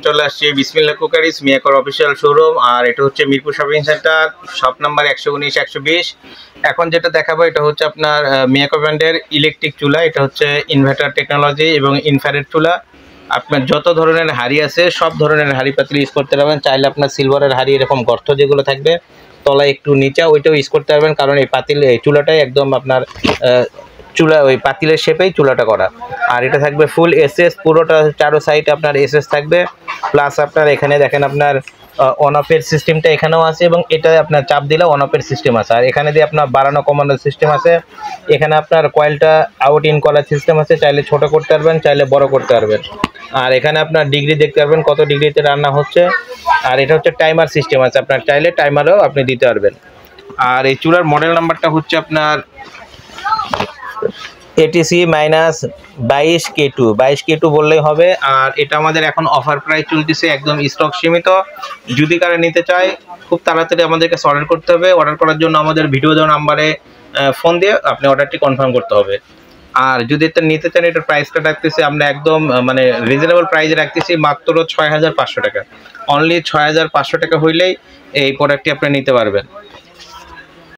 চলে আসছে বিসমিল্লাহ কুকারিজ মিয়াকর অফিসিয়াল শোরুম। আর এটা হচ্ছে Mirpur shopping centre, shop number 119 120। এখন যেটা দেখাবো এটা হচ্ছে আপনার মিয়াকর ব্র্যান্ডের ইলেকট্রিক চুলা। এটা হচ্ছে ইনভার্টার টেকনোলজি এবং ইনফ্রারেড চুলা। আপনার যত ধরনের হাঁড়ি আছে সব ধরনের হাঁড়ি পাতিল ইউজ করতে পারবেন। চাইলে আপনার সিলভারের হাঁড়ি এরকম গর্ত যেগুলো থাকবে তলায় একটু নিচে, ওইটাও ইউজ করতে পারবেন, কারণ এই চুলাটাই একদম আপনার চুলা ওই পাতিলের শেপেই চুলাটা করা। আর এটা থাকবে ফুল এসএস, পুরোটা চারো সাইড আপনার এসএস থাকবে। প্লাস আপনার এখানে দেখেন আপনার অন অফের সিস্টেমটা এখানেও আছে, এবং এটা আপনার চাপ দিলে অন অফের সিস্টেম আছে। আর এখানে দিয়ে আপনার বাড়ানো কমানোর সিস্টেম আছে। এখানে আপনার কয়েলটা আউট ইন করার সিস্টেম আছে, চাইলে ছোট করতে পারবেন, চাইলে বড় করতে পারবেন। আর এখানে আপনার ডিগ্রি দেখতে পারবেন কত ডিগ্রিতে রান্না হচ্ছে। আর এটা হচ্ছে টাইমার সিস্টেম আছে, আপনার চাইলে টাইমারও আপনি দিতে পারবেন। আর এই চুলার মডেল নাম্বারটা হচ্ছে আপনার ATC-22K2 বললেই হবে। আর এটা আমাদের এখন অফার প্রাইস চলতেছে, একদম স্টক সীমিত। যদি কারা নিতে চায় খুব তাড়াতাড়ি আমাদেরকে অর্ডার করতে হবে। অর্ডার করার জন্য আমাদের ভিডিও দেওয়া নাম্বারে ফোন দিয়ে আপনি অর্ডারটি কনফার্ম করতে হবে। আর যদি এটা নিতে চান, এটার প্রাইসটা রাখতেছি আমরা একদম মানে রিজনেবল প্রাইসে রাখতেছি, মাত্র 6500 টাকা। অনলি 6500 টাকা হইলেই এই প্রোডাক্টটি আপনি নিতে পারবেন।